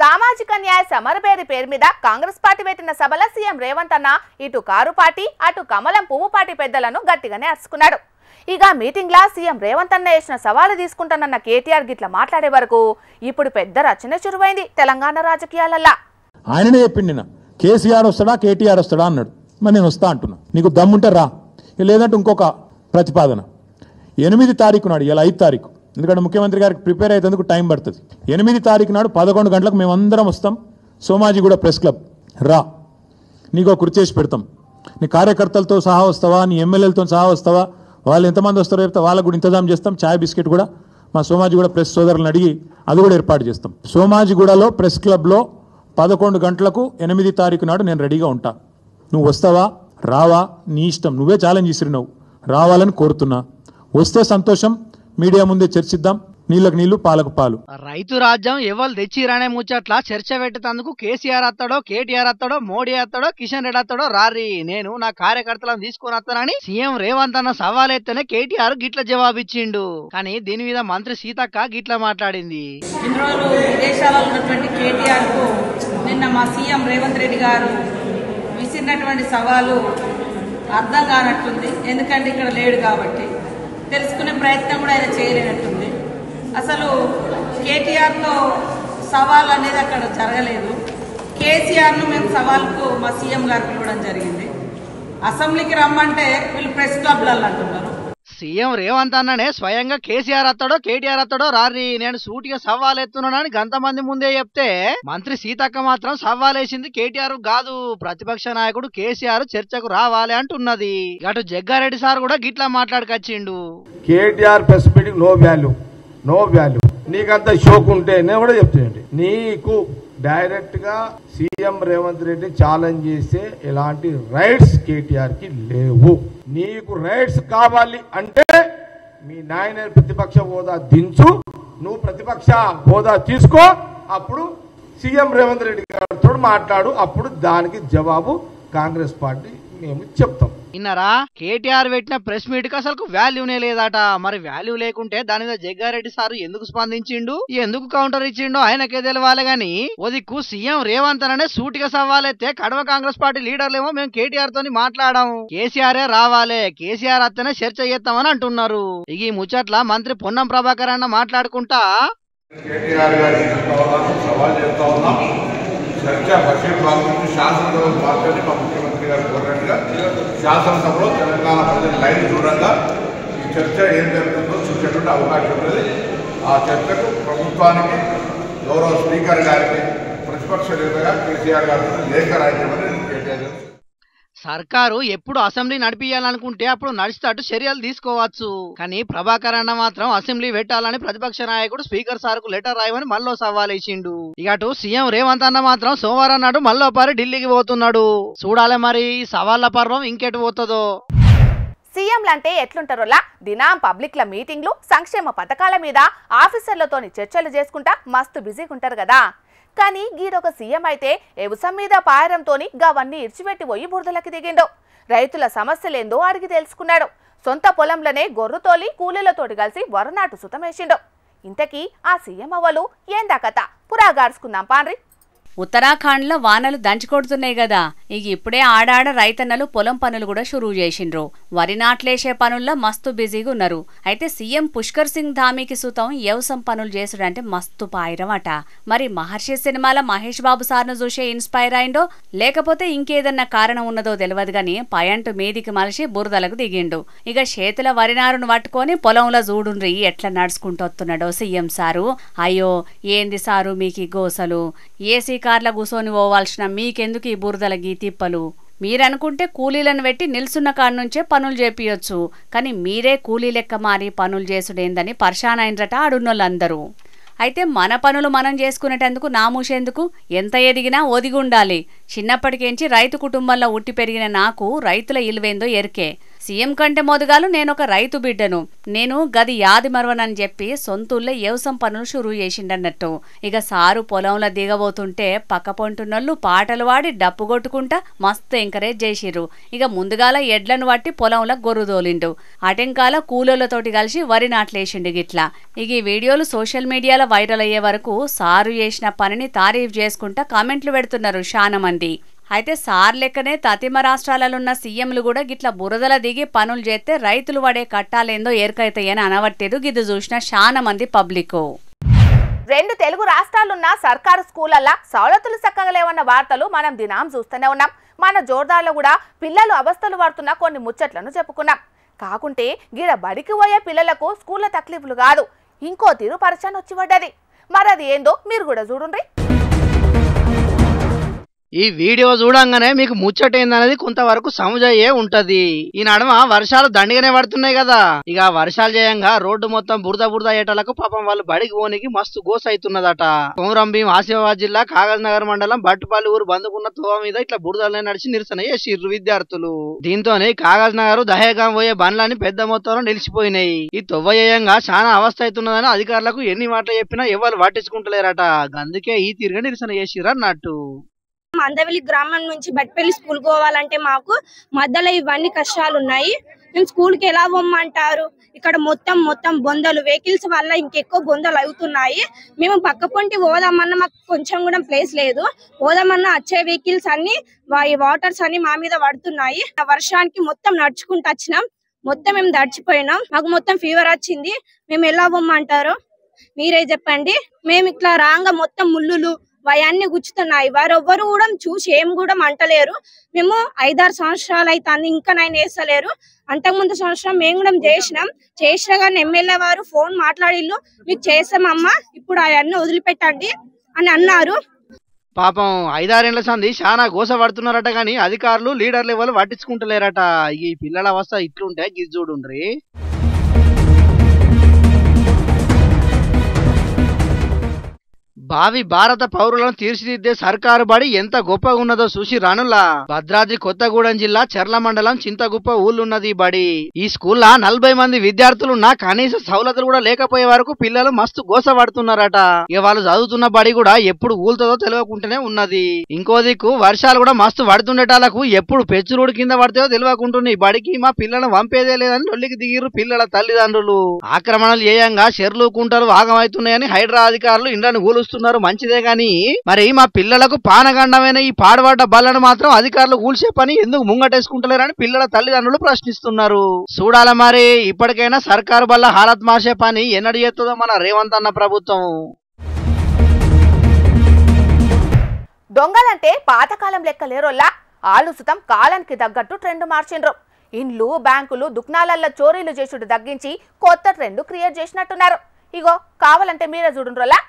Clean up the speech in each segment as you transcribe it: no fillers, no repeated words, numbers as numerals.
సామాజిక న్యాయ సమరబేరి పేరు మీద కాంగ్రెస్ పార్టీ పెట్టిన సభల సీఎం రేవంత్ అన్న ఇటు కారు పార్టీ అటు కమలం పువ్వు పార్టీ పెద్దలను గట్టిగానే అరుచుకున్నాడు. ఇక మీటింగ్ లా సీఎం రేవంత్ అన్న వేసిన సవాలు తీసుకుంటానన్న కేటీఆర్ గిట్ల మాట్లాడే వరకు ఇప్పుడు పెద్ద రచన చురువైంది తెలంగాణ రాజకీయాలల్లా. ఆయననే చెప్పిండిన కేసీఆర్ వస్తాడా కేటీఆర్ వస్తాడా అన్నాడు. మరి నేను వస్తా అంటున్నా, నీకు దమ్ముంటే రా, లేదంటే ఇంకొక ప్రతిపాదన 8 తారీఖు నాడు, ఇలా 5 తారీఖు, ఎందుకంటే ముఖ్యమంత్రి గారికి ప్రిపేర్ అయ్యేందుకు టైం పడుతుంది. 8 తారీఖు నాడు 11 గంటలకు మేమందరం వస్తాం. సోమాజిగూడ ప్రెస్ క్లబ్ రా, నీకు కుర్చీ చేసి పెడతాం. నీ కార్యకర్తలతో సహా వస్తావా, నీ ఎమ్మెల్యేలతో సహా వస్తావా, వాళ్ళు ఎంతమంది వస్తారో చెప్తే వాళ్ళకు కూడా ఇంతజాం చేస్తాం. ఛాయ్ బిస్కెట్ కూడా మా సోమాజిగూడ ప్రెస్ సోదరులను అడిగి అది కూడా ఏర్పాటు చేస్తాం. సోమాజిగూడలో ప్రెస్ క్లబ్లో 11 గంటలకు 8 తారీఖు నాడు నేను రెడీగా ఉంటా. నువ్వు వస్తావా రావా నీ ఇష్టం, నువ్వే ఛాలెంజ్ ఇస్తున్నావు, రావాలని కోరుతున్నా. వస్తే సంతోషం, మీడియా ముందే చర్చిద్దాం, నీళ్ళకు నీళ్లు పాలకు పాలు. రైతు రాజ్యం ఎవరు తెచ్చిరానే ముచ్చట్ల చర్చ పెట్టేందుకు కేసీఆర్ అత్తాడో కేటీఆర్ అత్తాడో మోడీ అత్తాడో కిషన్ రెడ్డి అత్తాడో రారి, నేను నా కార్యకర్తలను తీసుకుని వస్తానని సీఎం రేవంత్ అన్న సవాలెత్తేనే కేటీఆర్ గిట్ల జవాబిచ్చిండు. కానీ దీని మీద మంత్రి సీతక్క గిట్ల మాట్లాడింది. ఇన్ని రోజులు విదేశాలలో ఉన్నటువంటి కేటీఆర్ కు నిన్న మా సీఎం రేవంత్ రెడ్డి గారు విసిరినటువంటి సవాలు అర్థం కానట్టుంది. ఎందుకంటే ఇక్కడ లేడు కాబట్టి తెలుసుకునే ప్రయత్నం కూడా ఆయన చేయలేనట్టుంది. అసలు కేటీఆర్తో సవాల్ అనేది అక్కడ జరగలేదు. కేసీఆర్ను మేము సవాల్కు మా సీఎం గారు పిలవడం జరిగింది. అసెంబ్లీకి రమ్మంటే వీళ్ళు ప్రెస్ క్లబ్లలో అంటున్నారు. సీఎం రేవంత్ అన్ననే స్వయంగా కేసీఆర్ అత్తాడో కేటీఆర్ అత్తాడో రారి, నేను సూటిగా సవాలెత్తున్నానని గంతమంది ముందే చెప్తే మంత్రి సీతక్క మాత్రం సవాలేసింది కేటీఆర్ కాదు, ప్రతిపక్ష నాయకుడు కేసీఆర్ చర్చకు రావాలి అంటున్నది. అటు జగ్గారెడ్డి సార్ కూడా గిట్లా మాట్లాడుకొచ్చిండు. KTR press meeting no value, no value. నీకంత షోక్ ఉంటే నేను కూడా చెప్తానండి, నీకు డైరెక్ట్ గా సీఎం రేవంత్ రెడ్డి ఛాలెంజ్ చేస్తే ఎలాంటి రైట్స్ కేటీఆర్ కి లేవు. నీకు రైట్స్ కావాలి అంటే మీ నాయన ప్రతిపక్ష హోదా దించు, నువ్వు ప్రతిపక్ష హోదా తీసుకో, అప్పుడు సీఎం రేవంత్ రెడ్డి గారితో మాట్లాడు, అప్పుడు దానికి జవాబు కాంగ్రెస్ పార్టీ మేము చెప్తాం. ఇన్నారా, కేటీఆర్ పెట్టిన ప్రెస్ మీట్ కి అసలు వాల్యూనే లేదట. మరి వాల్యూ లేకుంటే దాని మీద జగ్గారెడ్డి సార్ ఎందుకు స్పందించిండు, ఎందుకు కౌంటర్ ఇచ్చిండు ఆయనకే తెలవాలి గాని, ఓ దిక్కు సీఎం రేవంత్ అనే సూటిగా సవాలైతే కడవ కాంగ్రెస్ పార్టీ లీడర్లేమో మేము కేటీఆర్ తోని మాట్లాడాం, కేసీఆర్ రావాలి, కేసీఆర్ అత్తనే చర్చ చేస్తామని అంటున్నారు. ఇక ఈ ముచ్చట్ల మంత్రి పొన్నం ప్రభాకర్ అన్న మాట్లాడుకుంటా శాసనసభలో తెలంగాణ ప్రజల లైన్ చూడంగా ఈ చర్చ ఏం జరుగుతుందో చూసేటువంటి అవకాశం ఉన్నది. ఆ చర్చకు ప్రభుత్వానికి గౌరవ స్పీకర్ గారికి ప్రతిపక్ష నేతగా కేసీఆర్ గారు లేఖ రాయమని కేటీఆర్ సర్కారు ఎప్పుడు అసెంబ్లీ నడిపియాలనుకుంటే అప్పుడు నడిచేటట్టు చర్యలు తీసుకోవచ్చు. కానీ ప్రభాకర్ అన్న మాత్రం అసెంబ్లీ పెట్టాలని ప్రతిపక్ష నాయకుడు స్పీకర్ సార్ కు లెటర్ రాయమని మళ్ళీ సవాలేసిండు. ఇక అటు సీఎం రేవంత్ అన్న మాత్రం సోమవారం నాడు మళ్ళోపారి ఢిల్లీకి పోతున్నాడు. చూడాలి మరి సవాళ్ల పర్వం ఇంకెటు పోతుందో. సీఎంలంటే ఎట్లుంటారోలా దినం పబ్లిక్ల మీటింగ్లు సంక్షేమ పథకాల మీద ఆఫీసర్లతోని చర్చలు చేసుకుంటా మస్తు బిజీగా ఉంటారు కదా. కానీ గీడొక సీఎం అయితే ఎవుసం మీద పాయరంతోని గవన్నీ ఇర్చిపెట్టి పోయి బురదలకి దిగిండు. రైతుల సమస్యలేందో అడిగి తెలుసుకున్నాడు. సొంత పొలంలోనే గొర్రుతోలి కూలీలతోటి కలిసి వరనాటు సుతమేసిండు. ఇంతకీ ఆ సీఎం అవ్వలు ఏందా కథ పురాగార్చుకుందాం పాండ్రి. ఉత్తరాఖండ్లో వానలు దంచికొడుతున్నాయి కదా, ఇక ఇప్పుడే ఆడాడ రైతన్నలు పొలం పనులు కూడా షురూ చేసిండ్రు. వరి నాట్లేసే పనుల్లో మస్తు బిజీగా ఉన్నారు. అయితే సీఎం పుష్కర్ సింగ్ ధామీకి సుతం వ్యవసాయం పనులు చేసుడంటే మస్తు పాయిరం అట. మరి మహర్షి సినిమాలో మహేష్ బాబు సార్ను చూసే ఇన్స్పైర్ అయిండో లేకపోతే ఇంకేదన్నా కారణం ఉన్నదో తెలియదు గాని పయంటు మీదికి మలిసి బురదలకు దిగిండు. ఇక చేతుల వరినారును పట్టుకొని పొలంలో చూడుండ్రి ఎట్లా నడుచుకుంటొస్తున్నాడో సీఎం సారు. అయ్యో ఏంది సారు మీకు గోసలు, ఏసీ కార్ల కూసోని పోవాల్సిన మీకెందుకు ఈ బురదల గీ తిప్పలు, మీరనుకుంటే కూలీలను పెట్టి నిల్సున్న కాడ నుంచే పనులు చేపియొచ్చు, కానీ మీరే కూలీ లెక్క మారి పనులు చేసుడేందని పర్షానైనరట ఆడున్నోళ్ళందరూ. అయితే మన పనులు మనం చేసుకునేటందుకు నామూషేందుకు, ఎంత ఎదిగినా ఒదిగుండాలి. చిన్నప్పటికేంచి రైతు కుటుంబంలో ఉట్టి పెరిగిన నాకు రైతుల ఇలువేందో ఎరికే. సీఎం కంటే మొదగాలు నేనొక రైతు బిడ్డను, నేను గది యాది మరవనని చెప్పి సొంతూళ్ళే వ్యవసాయం పనులు షురూ చేసిండన్నట్టు. ఇక సారు పొలంలో దిగబోతుంటే పక్క పొంటున్నోళ్ళు పాటలు వాడి డప్పు కొట్టుకుంటా మస్తు ఎంకరేజ్ చేసిర్రు. ఇక ముందుగాల ఎడ్లను పట్టి పొలంలో గొర్రుదోలిండు, అటెంకాల కూలోళ్లతోటి కలిసి వరి నాట్లేసిండు గిట్లా. ఇక ఈ వీడియోలు సోషల్ మీడియాలో వైరల్ అయ్యే వరకు సారు చేసిన పనిని తారీఫ్ చేసుకుంటా కామెంట్లు పెడుతున్నారు చాలా మంది. అయితే సార్ లెక్కనే తతిమ రాష్ట్రాలలోన్న సీఎంలు కూడా గిట్ల బురదల దిగి పనులు చేస్తే రైతులు పడే కట్టాలేందో ఏర్కైతాయని అనవట్టేదు. గిది చూసిన చాలా మంది పబ్లిక్. 2 తెలుగు రాష్ట్రాలున్న సర్కారు స్కూళ్లల్లా సౌలతులు చక్కగా లేవన్న వార్తలు మనం దినం చూస్తూనే ఉన్నాం. మన జోర్దార్లో కూడా పిల్లలు అవస్థలు పడుతున్న కొన్ని ముచ్చట్లను చెప్పుకున్నాం. కాకుంటే గిడ బడికి పోయే పిల్లలకు స్కూళ్ళ తక్లీఫ్లు కాదు, ఇంకో తీరు పరిచయం వచ్చి పడ్డది. మరి అది ఏందో మీరు కూడా చూడండి. ఈ వీడియో చూడంగానే మీకు ముచ్చటేందనేది కొంతవరకు సమజయ్యే ఉంటది. ఈ నడుమ వర్షాలు దండిగానే పడుతున్నాయి కదా. ఇక వర్షాలు చేయంగా రోడ్డు మొత్తం బురద బురద అయ్యేటలకు పాపం వాళ్ళు బడికి పోనీకి మస్తు గోస అవుతున్నదట. కొమరంభీం ఆసిఫాబాద్ జిల్లా కాగజ్ నగర్ మండలం బట్టుపల్లి ఊరు బందుకున్న తోవ మీద ఇట్లా బురదలనే నడిచి నిరసన చేసిర్రు విద్యార్థులు. దీంతోనే కాగజ్ నగర్ దహేగాం పోయే బండ్లని పెద్ద మొత్తంలో నిలిచిపోయినాయి. ఈ తొవ్వయ్యంగా చాలా అవస్థ అవుతున్నదని అధికారులకు ఎన్ని మాటలు చెప్పినా ఎవరు పట్టించుకుంటలేరట. అందుకే ఈ తీరుగా నిరసన చేసిర్రు అన్నట్టు. మందవెల్లి గ్రామం నుంచి బట్పల్లి స్కూల్ పోవాలంటే మాకు మధ్యలో ఇవన్నీ కష్టాలు ఉన్నాయి. మేము స్కూల్కి ఎలా పోమ్మంటారు? ఇక్కడ మొత్తం బొందలు వెహికల్స్ వల్ల ఇంకెక్కువ బొందలు అవుతున్నాయి. మేము పక్క పొంటి పోదామన్నా మాకు కొంచెం కూడా ప్లేస్ లేదు. పోదామన్నా వచ్చే వెహికల్స్ అన్ని వాటర్స్ అన్ని మా మీద పడుతున్నాయి. వర్షానికి మొత్తం నడుచుకుంటూ వచ్చినాం, మొత్తం మేము దడిచిపోయినాం. మాకు మొత్తం ఫీవర్ వచ్చింది. మేము ఎలా పోమ్మంటారు మీరే చెప్పండి. మేము ఇట్లా రాంగా మొత్తం ముళ్ళులు అవన్నీ గుచ్చుతున్నాయి. వారెవ్వరు కూడా చూసి ఏం కూడా అంటలేరు. మేము 5-6 సంవత్సరాలు అయితే ఇంకా 9 వేస్తలేరు. అంతకుముందు సంవత్సరం మేము కూడా చేసినా కానీ ఎమ్మెల్యే వారు ఫోన్ మాట్లాడిల్లు, మీకు చేస్తామమ్మా ఇప్పుడు అవన్నీ వదిలిపెట్టండి అని అన్నారు. పాపం 5-6 ఏళ్ల సంది చాలా గోస పడుతున్నారట గాని అధికారులు లీడర్ లెవెల్ పట్టించుకుంటలేరట. ఈ పిల్లల అవస్థ ఇట్లుంటే గిది చూడుండ్రి. భావి భారత పౌరులను తీర్చిదిద్దే సర్కారు బడి ఎంత గొప్పగా ఉన్నదో చూసి రానులా. భద్రాద్రి కొత్తగూడెం జిల్లా చెర్ల మండలం చింతగుప్ప ఊళ్ళున్నది బడి. ఈ స్కూల్లో 40 మంది విద్యార్థులున్నా కనీస సౌలతులు కూడా లేకపోయే వరకు పిల్లలు మస్తు గోస పడుతున్నారట. ఇక వాళ్ళు చదువుతున్న బడి కూడా ఎప్పుడు ఊలుతుందో తెలియకుంటూనే ఉన్నది. ఇంకో దిక్కు వర్షాలు కూడా మస్తు పడుతుండేటాలకు ఎప్పుడు పెచ్చురుడు కింద పడితేయో తెలియకుంటుంది. ఈ బడికి మా పిల్లలను పంపేదే లేదని లొల్లికి దిగిర్రు పిల్లల తల్లిదండ్రులు. ఆక్రమణలు చేయంగా చెర్లు కుంటలు ఆగమవుతున్నాయని హైడ్రా అధికారులు ఇండ్లను కూలుస్తున్నారు. మంచిదే గాని మరి మా పిల్లలకు పానగండమైన ఈ పాడుబడ్డ బల్లను మాత్రం అధికారులు కూల్చే పని ఎందుకు ముంగటేసుకుంటలేరని పిల్లల తల్లిదండ్రులు ప్రశ్నిస్తున్నారు. చూడాల మరి ఇప్పటికైనా సర్కారు బల్ల హాలత్ మార్చే పని ఎన్నడు చేస్తుందో మన రేవంత్ అన్న ప్రభుత్వం. దొంగలంటే పాతకాలం లెక్క లేరోల్లా ఆలుసుతం కాలానికి తగ్గట్టు ట్రెండ్ మార్చిండ్రు. ఇండ్లు బ్యాంకులు దుకాణాలల్లో చోరీలు చేసుడు తగ్గించి కొత్త ట్రెండ్ క్రియేట్ చేసినట్టున్నారు. ఇగో కావాలంటే మీరే చూడుండ్రోలా.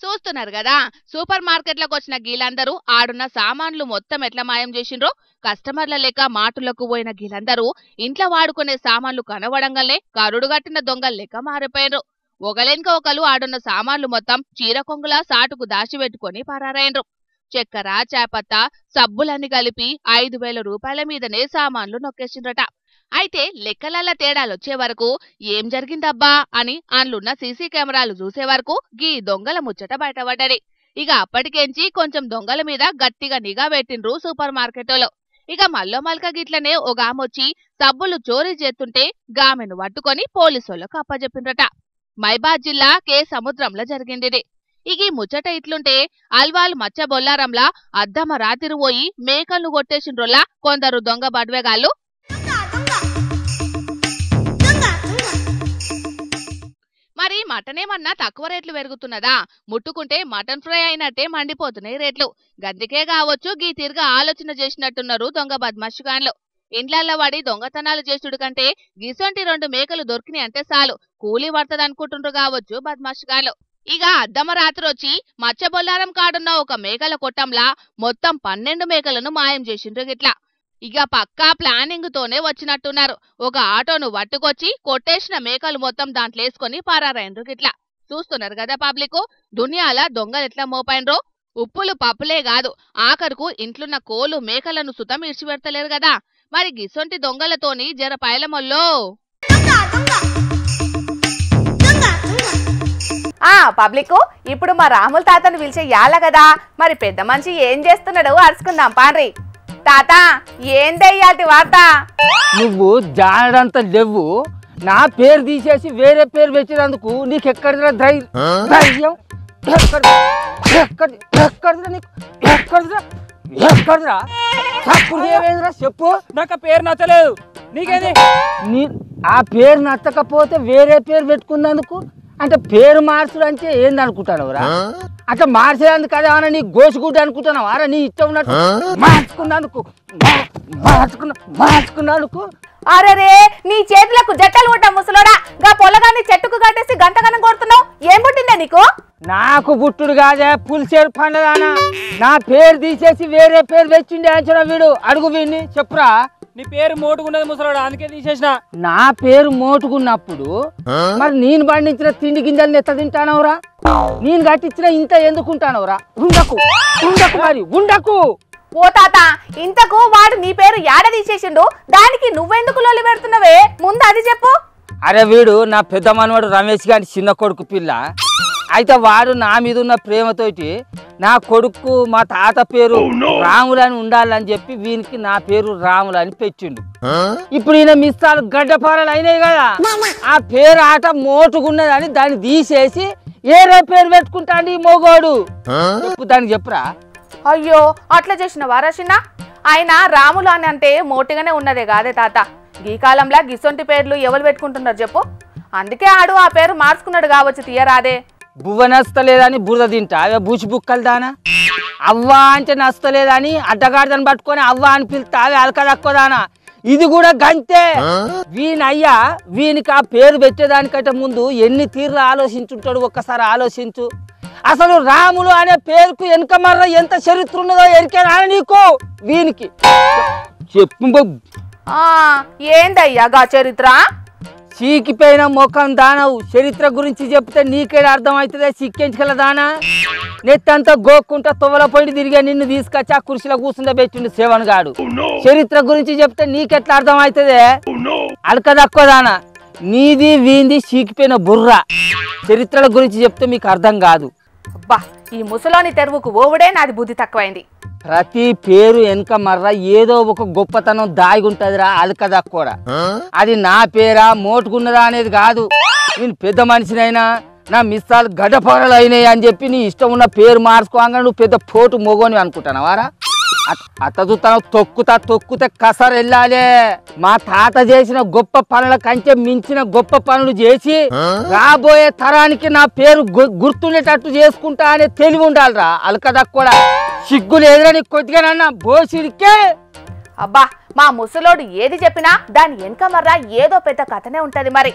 చూస్తున్నారు కదా, సూపర్ మార్కెట్లకు వచ్చిన గీలందరూ ఆడున్న సామాన్లు మొత్తం ఎట్లా మాయం చేసిండ్రో. కస్టమర్ల లేక మాటులకు పోయిన గీలందరూ ఇంట్లో వాడుకునే సామాన్లు కనబడంగానే కరుడు గట్టిన దొంగలు లెక్క మారిపోయినరు. ఒకలెనక ఒకలు ఆడున్న సామాన్లు మొత్తం చీర కొంగులా సాటుకు దాచిపెట్టుకుని పరారైనరు. చక్కెర చేపత్త సబ్బులన్నీ కలిపి 5,000 రూపాయల మీదనే సామాన్లు నొక్కేసిండ్రట. అయితే లెక్కలల్ల తేడాలొచ్చే వరకు ఏం జరిగిందబ్బా అని అందులున్న సీసీ కెమెరాలు చూసే వరకు గీ దొంగల ముచ్చట బయటపడ్డది. ఇక అప్పటికేంచి కొంచెం దొంగల మీద గట్టిగా నిఘా పెట్టిండ్రు సూపర్ మార్కెట్లో. ఇక మల్లో మల్క గిట్లనే ఒక ఆమొచ్చి సబ్బులు చోరీ చేస్తుంటే గామెను పట్టుకొని పోలీసులకు అప్పచెప్పిండ్రట. మైబాద్ జిల్లా కే సముద్రంలో జరిగింది. ఇక ఈ ముచ్చట ఇట్లుంటే అల్వాల్ మచ్చ బొల్లారంలా అద్దమ రాత్రి పోయి మేకలను కొట్టేసిండ్రోలా కొందరు దొంగ బడ్వేగాళ్ళు. మరి మటన్ ఏమన్నా తక్కువ రేట్లు పెరుగుతున్నదా? ముట్టుకుంటే మటన్ ఫ్రై అయినట్టే మండిపోతున్నాయి రేట్లు. గందుకే కావచ్చు గీ తిరిగా ఆలోచన చేసినట్టున్నారు దొంగ బద్మాషుగాన్లు. ఇండ్లల్లో వాడి దొంగతనాలు చేసుడు కంటే గిసొంటి 2 మేకలు దొరికినాయి అంటే చాలు కూలీ పడుతుందనుకుంటుండ్రు కావచ్చు బద్మాషుగాన్లు. ఇక అద్దమ రాత్రి వచ్చి మచ్చబొల్లారం కాడున్న ఒక మేకల కొట్టంలా మొత్తం 12 మేకలను మాయం చేసిండ్రు గిట్లా. ఇక పక్కా ప్లానింగ్ తోనే వచ్చినట్టున్నారు. ఒక ఆటోను పట్టుకొచ్చి కొట్టేసిన మేకలు మొత్తం దాంట్లో వేసుకొని పారారైండ్రు గిట్లా. చూస్తున్నారు కదా పబ్లిక్, దునియాల దొంగలు ఎట్లా మోపైనరో. ఉప్పులు పప్పులే కాదు, ఆఖరుకు ఇంట్లున్న కోళ్ళు మేకలను సుతం ఇడిచిపెడతలేరు కదా. మరి గిసొంటి దొంగలతోని జర పైలమొల్లో. పబ్లిక్ ఇప్పుడు మా రాముల తాతను పిలిచే యాల కదా, మరి పెద్ద మనిషి ఏం చేస్తున్నాడు అరుచుకుందాం పాండ్రి. తాత ఏందయ్యాటి వార్త? నువ్వు జానడంత లేవు, నా పేరు తీసేసి వేరే పేరు పెట్టినందుకు నీకెక్కడిరా ధైర్యం? ఎక్కడిరా చెప్పు. నాకు ఆ పేరు నచ్చలేదు, నీకేది? ఆ పేరు నచ్చకపోతే వేరే పేరు పెట్టుకున్నందుకు అంటే పేరు మార్చుడు అంటే ఏంది అనుకుంటానవరా? అట్లా మార్చేందుకు కదా నీ గోసుగుడ్డ అనుకుంటున్నావారా? నీ ఇష్టం ఉన్నట్టు మార్చుకున్నందుకు. అరే నీ చేతులకు జట్టలు కొట్ట ముసలోడా, గా పొలగాన్ని చెట్టుకు కట్టేసి గంటగనం కొడుతున్నావు, ఏం పుట్టిందా నీకు? నాకు బుట్టుడు కాదే పులిసేరు పండదానా, నా పేరు తీసేసి వేరే పేరు తెచ్చిండే అంచనా వీడు. అడుగు వీడిని చెప్పురా. నీ పేరు మోటుకున్నది ముసలోడా, అందుకే తీసేసిన. నా పేరు మోటుకున్నప్పుడు మరి నేను పండించిన తిండి గింజలు ఎత్త తింటానవరా? నేను కట్టించిన ఇంత ఎందుకుంటానవరా? ఉండకు. ఓ తాత, ఇంతకు వాడు నీ పేరు యాడ తీసేసిండు, దానికి నువ్వెందుకు లొల్లి పెడుతున్నావే? ముందు అది చెప్పు. అరే వీడు నా పెద్ద మనవాడు రమేష్ గారి చిన్న కొడుకు పిల్ల. అయితే వాడు నా మీద ఉన్న ప్రేమతోటి నా కొడుకు మా తాత పేరు రాములని ఉండాలని చెప్పి వీనికి నా పేరు రాములని పెట్టిండు. ఇప్పుడు ఈయన మిస్సాలు గడ్డపారలు అయినాయి కదా, ఆ పేరు ఆట మోటుకున్నదని దాన్ని తీసేసి ఏరే పేరు పెట్టుకుంటాండి ఈ మొగోడు. దానికి చెప్పురా. అయ్యో అట్లా చేసిన వారాసిన, ఆయన రాములు అని అంటే మోటిగానే ఉన్నదే కాదే తాత. ఈ కాలంలో గిసొంటి పేర్లు ఎవరు పెట్టుకుంటున్నారు చెప్పు? అందుకే ఆడు ఆ పేరు మార్చుకున్నాడు కావచ్చు, తీయరాదే. బువ్వ నచ్చలేదని బురద తింటా అవే బూచి బుక్కలు దానా? అవ్వ అంటే నచ్చలేదని అడ్డగాడిదని పట్టుకొని అవ్వ అని పిలుస్తా అవే అలక తక్కువదానా? ఇది కూడా గంతే. వీనయ్యా వీనికి ఆ పేరు పెట్టేదానికంటే ముందు ఎన్ని తీర్లు ఆలోచించుంటాడు ఒక్కసారి ఆలోచించు. అసలు రాములు అనే పేరుకు వెనుక మర్ర ఎంత చరిత్ర ఉన్నదో ఎరికేనా నీకు? వీనికి చెప్పు. ఏందయ్యా గా చరిత్ర? చీకిపోయిన ముఖం దానవు, చరిత్ర గురించి చెప్తే నీకేడా అర్థం అవుతుందే చిక్కెంచుకల దానా? నెత్తంతా గోక్కుంటా తొవ్వల పోయి తిరిగా నిన్ను తీసుకొచ్చి ఆ కుర్చీలో కూర్చుండే పెట్టిండు సేవన్ గాడు. చరిత్ర గురించి చెప్తే నీకెట్లా అర్థం అవుతుందే? అలక తక్కువ దానా, నీది వీంది చీకిపోయిన బుర్ర. చరిత్రల గురించి చెప్తే మీకు అర్థం కాదు. అబ్బా, ఈ ముసలోని తెరువుకు ఓవుడే నాది బుద్ధి తక్కువైంది. ప్రతి పేరు వెనుక మర్ర ఏదో ఒక గొప్పతనం దాగి ఉంటదిరా అలక తక్కువ. అది నా పేరా మోటుకున్నదా అనేది కాదు. నేను పెద్ద మనిషినైనా నా మిస్సాలు గడ్డపారలు అయినాయి అని చెప్పి నీ ఇష్టం ఉన్న పేరు మార్చుకోగా నువ్వు పెద్ద పోటు మొగోని అనుకుంటున్నావారా? అత్త చూస్తాను తొక్కుతే కసరు వెళ్ళాలే. మా తాత చేసిన గొప్ప పనుల కంటే మించిన గొప్ప పనులు చేసి రాబోయే తరానికి నా పేరు గుర్తుండేటట్టు చేసుకుంటా అనే తెలివి ఉండాలిరా అలక తక్కువ. సిగ్గులు ఎదురని కొద్దిగానన్నా బోసిడికే. అబ్బా, మా ముసలోడు ఏది చెప్పినా దాని వెనక మర్రా ఏదో పెద్ద కథనే ఉంటది. మరి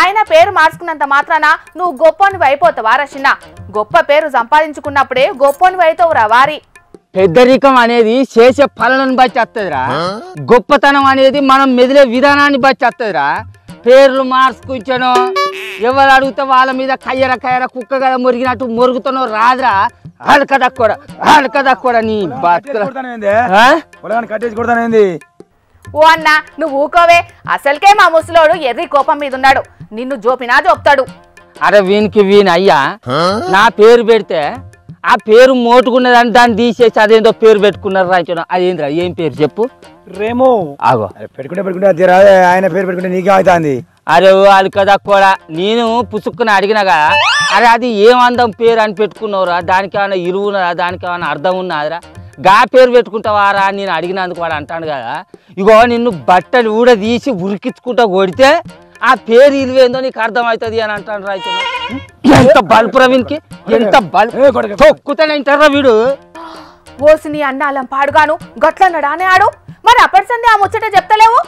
ఆయన పేరు మార్చుకున్నంత మాత్రాన నువ్వు గొప్పనివి అయిపోతావా రషిన్న? గొప్ప పేరు సంపాదించుకున్నప్పుడే గొప్పనివి అవుతావురా వారి. పెద్దరికం అనేది చేసే పనులను బట్టి వస్తుందిరా, గొప్పతనం అనేది మనం మెదిలే విధానాన్ని బట్టి వస్తుందిరా. పేర్లు మార్చుకుంటాను ఎవరు అడిగితే వాళ్ళ మీద కయ్యర కుక్క కదా మురిగినట్టు మురుగుతానో రాదురా. అలక తక్కువ నీ కట్టేసి. ఓ అన్న నువ్వు ఊకోవే, అసలుకే మా ముసలోడు ఎర్రి కోపం మీద ఉన్నాడు, నిన్ను జోపినా జోపుతాడు. అరే వీని అయ్యా నా పేరు పెడితే ఆ పేరు మోటుకున్నదని దాన్ని తీసేసి అదేందో పేరు పెట్టుకున్నారు రాయించడం. అదేంద్రా ఏం పేరు చెప్పు? రేమో. ఆగో పెట్టుకుంటే ఆయన పేరు పెట్టుకుంటే నీకే అవుతుంది. అరే వాళ్ళు కదా కూడా నేను పుసుక్కుని అడిగినగా, అరే అది ఏమందం పేరు అని పెట్టుకున్నావురా, దానికి ఏమైనా ఇరువున్నదా, దానికి ఏమైనా అర్థం ఉన్నదిరా, గా పేరు పెట్టుకుంటావారా అని నేను అడిగినందుకు వాడు అంటాను కదా, ఇగో నిన్ను బట్టలు కూడా తీసి ఉరికించుకుంటా కొడితే ఆ పేరు ఇలువేందో నీకు అర్థం అవుతుంది అని అంటాను రైతు. ఎంత బల్పు రవిన్కి, ఎంత బల్పు తొక్కుతానంటారా వీడు. ఓసి నీ అన్నాలం పాడుగాను గట్లన్నాడా అని ఆడు. మరి అప్పటి సంది ఆ ముచ్చట చెప్తలేవు?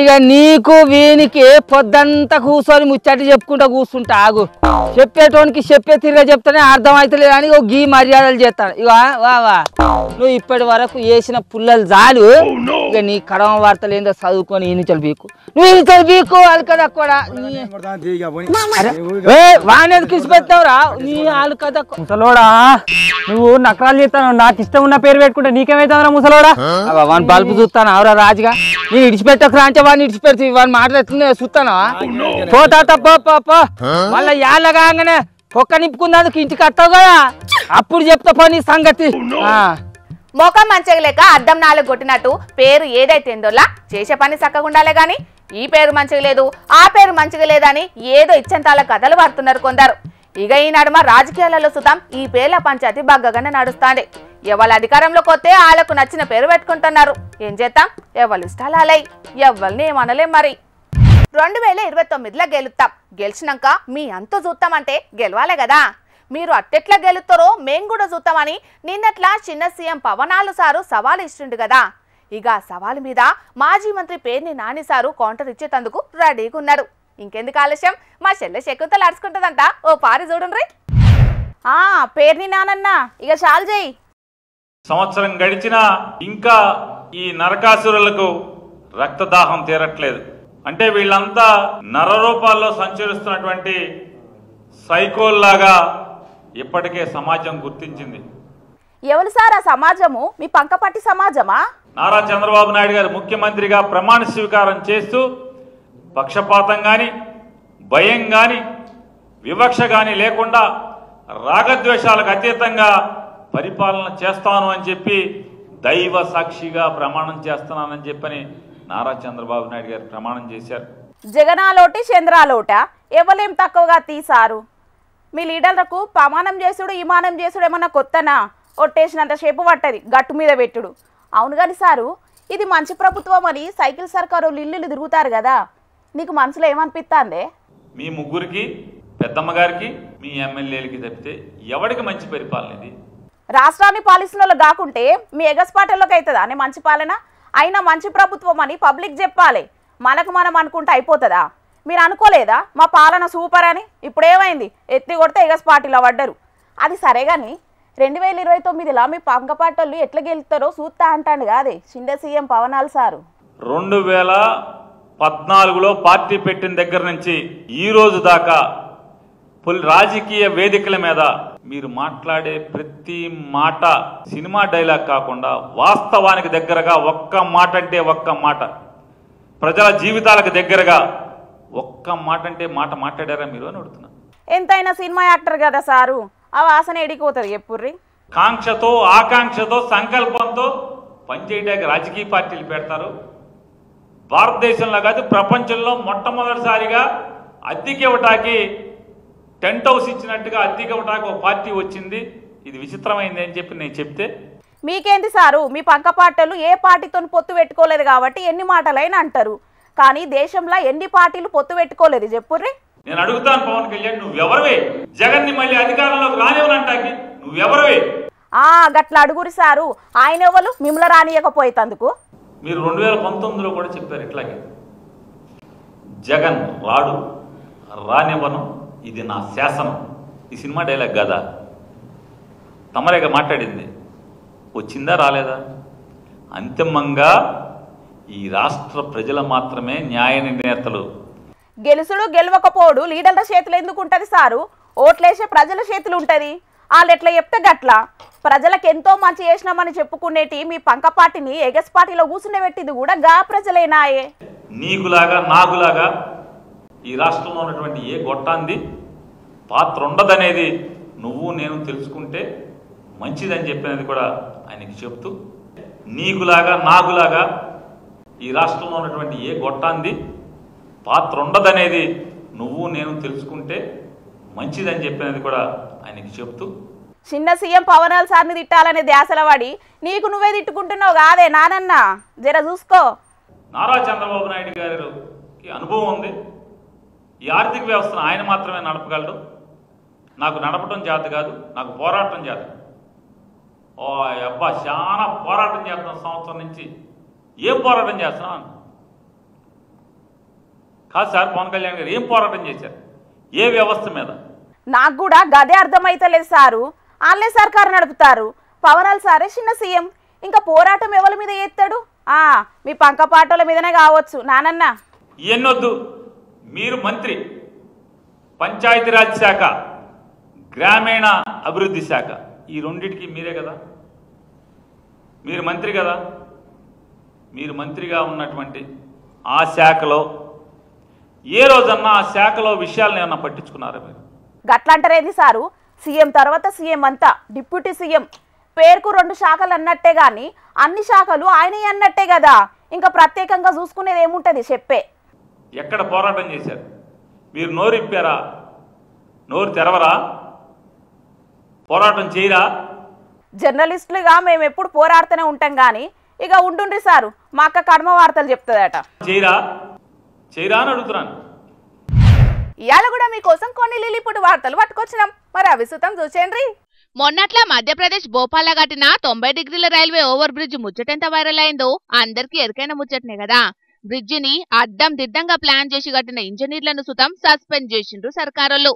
ఇక నీకు వీనికి పొద్దంతా కూర్చొని ముచ్చట చెప్పుకుంటా కూర్చుంటా ఆగు. చెప్పేటోనికి చెప్పే తిరిగా చెప్తానే అర్థం అవుతలేదు అని గీ మర్యాదలు చేస్తాను. ఇక వా నువ్వు ఇప్పటి వరకు వేసిన పుల్లలు చాలు. ఇక నీ కడమ వార్తలు ఏందో చదువుకొని ఈనిచలు బీకు. నువ్వు ఈనిచలు బీకు అలకదా కూడా వానేది కిసి పెట్టావురా నీ అలకదా ముసలోడా. నువ్వు నకరాలు చేస్తాను. నాకు ఇష్టం ఉన్న పేరు పెట్టుకుంటే నీకేమైతావురా ముసలోడా? వాని బల్బు చూస్తాను అవరా రాజుగా. నేను ఇడిచిపెట్టకురా అంటే వాడిని ఇడిచిపెడుతుంది. వాడిని మాట్లాడుతుంది చూస్తానా? పోతా తప్ప మళ్ళా యాళ్ళ కాగానే పొక్క నింపుకున్నందుకు ఇంటికి వస్తావు కదా, అప్పుడు చెప్తా పని సంగతి. మొఖం మంచిగా లేక అద్దం 4 కొట్టినట్టు పేరు ఏదైతే ఏందోలా చేసే పని చక్కగా ఉండాలి గాని ఈ పేరు మంచిగా లేదు ఆ పేరు మంచిగా లేదని ఏదో ఇచ్చంతాల కథలు పడుతున్నారు కొందరు. ఇక ఈ నడుమ రాజకీయాలలో సుతం ఈ పేర్ల పంచాయతీ బగ్గగానే నడుస్తాంది. ఎవరి అధికారంలోకి వస్తే వాళ్ళకు నచ్చిన పేరు పెట్టుకుంటున్నారు. ఏం చేద్దాం, ఎవరి ఇష్టాలు అలాయి, ఎవరిని ఏమనలేం. మరి 2029లో గెలుస్తాం, గెలిచినాక మీ అంతా చూస్తామంటే గెలవాలే కదా. మీరు అట్టెట్లా గెలుస్తారో మేం కూడా చూస్తామని నిన్నట్లా చిన్న సీఎం పవనాలు సారు సవాలు ఇచ్చిండు కదా. ఇక సవాలు మీద మాజీ మంత్రి పేర్ని నాని సారు కౌంటర్ ఇచ్చేటందుకు రెడీగా ఉన్నారు. ఇంకెందుకు ఆలస్యం, మా చెల్లె శకుంతలు అడుచుకుంటుందంట. ఓ పారి చూడండి. పేర్ని నానన్న ఇక చాలు చేయి. సంవత్సరం గడిచినా ఇంకా ఈ నరకాసురులకు రక్తదాహం తీరట్లేదు. అంటే వీళ్ళంతా నరరూపాల్లో సంచరిస్తున్నటువంటి సైకోల్లాగా ఇప్పటికే సమాజం గుర్తించింది. ఎవరు సార్ ఆ సమాజము? మీ పంకపట్టి సమాజమా? నారా చంద్రబాబు నాయుడు గారు ముఖ్యమంత్రిగా ప్రమాణ స్వీకారం చేస్తూ పక్షపాతం కానీ భయం కానీ వివక్ష కానీ లేకుండా రాగద్వేషాలకు అతీతంగా పరిపాలన చేస్తాను అని చెప్పి దైవ సాక్షిగా ప్రమాణం చేస్తున్నానని చెప్పని నారా చంద్రబాబు నాయుడు గారు ప్రమాణం చేశారు. జగనాలోటి చంద్రాలోట ఎవలేం తక్కువగా తీసారు. మీ లీడర్లకు ప్రమాణం చేసుడు ఇమానం చేసుడు ఏమన్నా కొత్తనా? ఒట్టేసినంత షేపు పట్టది గట్టు మీద పెట్టుడు. అవును కానీ సారు, ఇది మంచి ప్రభుత్వం అని సైకిల్ సర్కారు ఇల్లు తిరుగుతారు కదా, నీకు మనసులో ఏమనిపిస్తాందే? మీ ముగ్గురికి, పెద్దమ్మ గారికి, మీ ఎమ్మెల్యేలకి తప్పితే ఎవరికి మంచి పరిపాలన ఇది? రాష్ట్రాన్ని పాలిసిన వాళ్ళు కాకుంటే మీ ఎగస్పాటల్లోకి అవుతుందా అని మంచి పాలన? అయినా మంచి ప్రభుత్వం అని పబ్లిక్ చెప్పాలి. మనకు మనం అనుకుంటే అయిపోతుందా? మీరు అనుకోలేదా మా పాలన సూపర్ అని? ఇప్పుడు ఏమైంది, ఎత్తి కొడితే ఎగస్పాటిలో పడ్డరు. అది సరే కానీ 2029లో మీ పంకపాటోళ్ళు ఎట్లా గెలుస్తారో చూస్తా అంటాడు కాదే చిన్న సీఎం పవనాలు సారు. 2014లో పార్టీ పెట్టిన దగ్గర నుంచి ఈ రోజు దాకా రాజకీయ వేదికల మీద మీరు మాట్లాడే ప్రతి మాట సినిమా డైలాగ్ కాకుండా వాస్తవానికి దగ్గరగా ఒక్క మాట అంటే ఒక్క మాట, ప్రజల జీవితాలకు దగ్గరగా ఒక్క మాట అంటే మాట మాట్లాడారా మీరు అని అడుగుతున్నా. ఎంతైనా సినిమా యాక్టర్ కదా సారు, ఆ వాసన ఎడిపోతుంది ఎప్పుర్రి. కాంక్షతో ఆకాంక్షతో సంకల్పంతో పనిచేయడానికి రాజకీయ పార్టీలు పెడతారు. భారతదేశంలో కాదు ప్రపంచంలో మొట్టమొదటిసారిగా అద్దెకి ఇవ్వటానికి టెంట్ హౌస్ ఇచ్చినట్టుగా అద్దెకి ఇవ్వటానికి ఒక పార్టీ వచ్చింది. ఇది విచిత్రమైంది అని చెప్పి నేను చెప్తే మీకేంటి సారు, మీ పంక పార్టీలు ఏ పార్టీతో పొత్తు పెట్టుకోలేదు కాబట్టి ఎన్ని మాటలైనా అంటారు. కానీ దేశంలో ఎన్ని పార్టీలు పొత్తు పెట్టుకోలేదు చెప్పుర్రి. నేను అడుగుతాను పవన్ కళ్యాణ్, నువ్వెవరవే జగన్ని మళ్ళీ అధికారంలోకి రానివ్వనంటాకి నువ్వెవరవే? గట్ల అడుగురి సారు, ఆయన ఎవరు మిమ్మల్ని రానియకపోయేందుకు? మీరు 2019లో కూడా చెప్పారు ఇట్లాగే, జగన్ రానివ్వను, ఇది నా శాసనం. ఈ సినిమా డైలాగ్ కదా తమరేగా మాట్లాడింది, వచ్చిందా రాలేదా? అంతిమంగా ఈ రాష్ట్ర ప్రజలు మాత్రమే న్యాయ నిర్ణేతలు. గెలుసుడు గెలవకపోడు లీడర్ల చేతులు ఎందుకు ఉంటుంది సారు? ఓట్లేసే ప్రజల చేతులు ఉంటుంది. వాళ్ళు ఎట్లా చెప్తే గట్ల. ప్రజలకు ఎంతో మంచి చేసినామని చెప్పుకునేటి మీ పంక పార్టీని ఎగస్ పార్టీలో కూర్చునే పెట్టింది కూడా గా ప్రజలేనాయే. నీకులాగా నాకులాగా ఈ రాష్ట్రంలో ఉన్నటువంటి ఏ గొట్టాంది పాత్ర ఉండదనేది నువ్వు నేను తెలుసుకుంటే మంచిదని చెప్పినది కూడా ఆయనకి చెప్తూ, నీకులాగా నాకులాగా ఈ రాష్ట్రంలో ఉన్నటువంటి ఏ గొట్టాంది పాత్ర ఉండదనేది నువ్వు నేను తెలుసుకుంటే మంచిదని చెప్పినది కూడా ఆయనకి చెప్తూ, చిన్న సీఎం పవనాలు సార్ని తిట్టాలనే ధ్యాసల వాడి నీకు నువ్వే తిట్టుకుంటున్నావు కాదే నానన్న, జర చూసుకో. నారా చంద్రబాబు నాయుడు గారికి అనుభవం ఉంది. ఈ ఆర్థిక వ్యవస్థను ఆయన మాత్రమే నడపగలడు. నాకు నడపటం చేత కాదు, నాకు పోరాటం చేత. ఓ అబ్బా చాలా పోరాటం చేస్తున్నాం సంవత్సరం నుంచి. ఏం పోరాటం చేస్తున్నాం? కాదు సార్, పవన్ కళ్యాణ్ గారు ఏం పోరాటం చేశారు ఏ వ్యవస్థ మీద? నాకు కూడా గదే అర్థమైతలేదు సారు. ఆన్లే సర్కారు నడుపుతారు, పవనాలు సారే చిన్న సీఎం, ఇంకా పోరాటం ఎవరి మీద చేస్తాడు? మీ పంకపాటల మీదనే కావచ్చు నానన్న. ఎన్నొద్దు, మీరు మంత్రి, పంచాయతీరాజ్ శాఖ, గ్రామీణ అభివృద్ధి శాఖ, ఈ రెండింటికి మీరే కదా, మీరు మంత్రి కదా. మీరు మంత్రిగా ఉన్నటువంటి ఆ శాఖలో ఏ రోజన్నా ఆ శాఖలో విషయాలను ఏమన్నా పట్టించుకున్నారా మీరు? గట్లంటారేది సారు? సీఎం తర్వాత సీఎం అంతా డిప్యూటీ సీఎం, పేరుకు 2 శాఖలు అన్నట్టే గాని అన్ని శాఖలు ఆయనే అన్నట్టే కదా. ఇంకా ప్రత్యేకంగా చూసుకునేది ఏముంటది చెప్పే? ఎక్కడ పోరాటం చేశారు మీరు? నోరు ఇప్పారా? నోరు తెరవరా? పోరాటం చేయరా? జర్నలిస్టులుగా మేము ఎప్పుడు పోరాడుతూనే ఉంటాం గాని ఇక ఉండుండ్రి సారు, మా అక్క కర్మ వార్తలు చెప్తుందట. చేయరా చేయరా అని అడుగుతున్నాను. ఇవాళ కూడా మీకోసం కొన్ని లిలిపుడు వార్తలు పట్టుకొచ్చినాం, మరి అవి సుతం చూసేయండి. మొన్నట్ల మధ్యప్రదేశ్ భోపాల్ ఘటిన 90 డిగ్రీల రైల్వే ఓవర్ బ్రిడ్జ్ ముచ్చటెంత వైరల్ అయిందో అందరికీ ఎరికైన ముచ్చటనే కదా. బ్రిడ్జిని అడ్డం దిడ్డంగా ప్లాన్ చేసి కట్టిన ఇంజనీర్లను సుతం సస్పెండ్ చేసిండ్రు సర్కారోళ్ళు.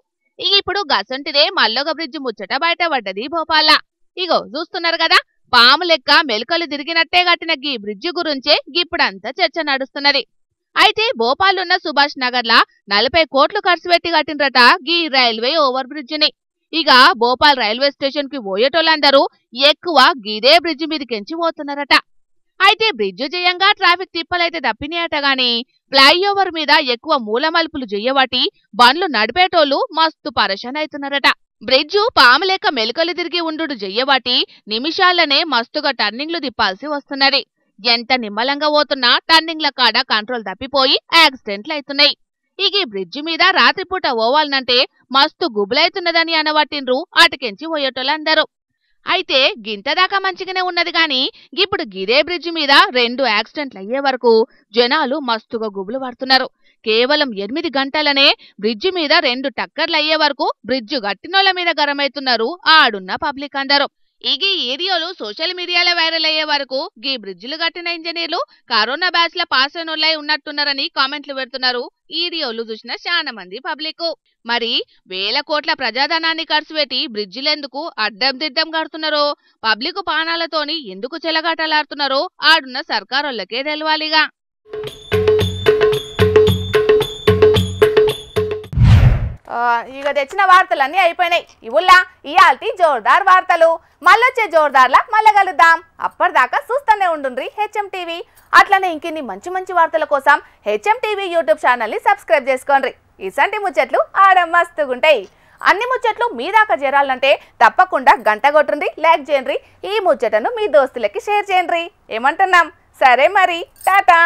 ఇప్పుడు గసంటిదే మల్లొక బ్రిడ్జ్ ముచ్చట బయటపడ్డది భోపాల. ఇగో చూస్తున్నారు కదా, పాము లెక్క మెలకలు తిరిగినట్టే కట్టిన గీ బ్రిడ్జి గురించే ఇప్పుడంతా చర్చ నడుస్తున్నది. అయితే భోపాలున్న సుభాష్ నగర్ లా 40 కోట్లు ఖర్చు పెట్టి కట్టినరట గీ రైల్వే ఓవర్ బ్రిడ్జిని. ఇక భోపాల్ రైల్వే స్టేషన్ కి పోయేటోళ్ళందరూ ఎక్కువ గిదే బ్రిడ్జి మీదకెంచి పోతున్నారట. అయితే బ్రిడ్జి చేయంగా ట్రాఫిక్ తిప్పలైతే తప్పినాయట గాని ఫ్లైఓవర్ మీద ఎక్కువ మూలమలుపులు చెయ్యబట్టి బండ్లు నడిపేటోళ్లు మస్తు పరేషాన్ అవుతున్నారట. బ్రిడ్జు పాము లెక్క మెలకలు తిరిగి ఉండు చెయ్యబట్టి నిమిషాలనే మస్తుగా టర్నింగ్లు తిప్పాల్సి వస్తున్నది. ఎంత నిమ్మలంగా పోతున్నా టర్నింగ్ల కాడ కంట్రోల్ తప్పిపోయి యాక్సిడెంట్లు అవుతున్నాయి. ఇక ఈ బ్రిడ్జి మీద రాత్రిపూట పోవాలనంటే మస్తు గుబులైతున్నదని అనబట్టిండ్రు అటుకెంచి పోయేటోళ్ళందరూ. అయితే గింతదాకా మంచిగానే ఉన్నది గాని ఇప్పుడు గిదే బ్రిడ్జి మీద 2 యాక్సిడెంట్లు అయ్యే వరకు జనాలు మస్తుగా గుబులు పడుతున్నారు. కేవలం 8 గంటలనే బ్రిడ్జి మీద 2 టక్కర్లు అయ్యే వరకు బ్రిడ్జి గట్టినోళ్ల మీద గరమైతున్నారు ఆడున్న పబ్లిక్ అందరూ. ఇక ఈ వీడియోలు సోషల్ మీడియాలో వైరల్ అయ్యే వరకు గీ బ్రిడ్జిలు కట్టిన ఇంజనీర్లు కరోనా బ్యాచ్ ల పాస్ అయినోళ్ళై ఉన్నట్టున్నారని కామెంట్లు పెడుతున్నారు ఈ వీడియోలు చూసిన చాలా మంది పబ్లిక్. మరి వేల కోట్ల ప్రజాధనాన్ని ఖర్చు పెట్టి బ్రిడ్జిలెందుకు అడ్డం దిడ్డం కడుతున్నారో, పబ్లిక్ పానాలతోని ఎందుకు చెలగాటలాడుతున్నారో ఆడున్న సర్కారోళ్ళకే తెలవాలిగా. ఇక తెచ్చిన వార్తలన్నీ అయిపోయినాయి. ఇవుల్లా ఇయాల్టి జోర్దార్ వార్తలు. మళ్ళొచ్చే జోర్దార్లా మళ్ళీ కలుద్దాం. అప్పటిదాకా చూస్తూనే ఉండుండ్రి హెచ్ఎం టీవీ. అట్లనే ఇంకిన్ని మంచి మంచి వార్తల కోసం హెచ్ఎం టీవీ యూట్యూబ్ ఛానల్ని సబ్స్క్రైబ్ చేసుకోండి. ఇసంటి ముచ్చట్లు ఆడ మస్తుగుంటాయి. అన్ని ముచ్చట్లు మీ దాకా చేరాలంటే తప్పకుండా గంట కొట్టుండ్రి, లైక్ చేయండి, ఈ ముచ్చటను మీ దోస్తులకి షేర్ చేయండి. ఏమంటున్నాం? సరే మరి, టాటా.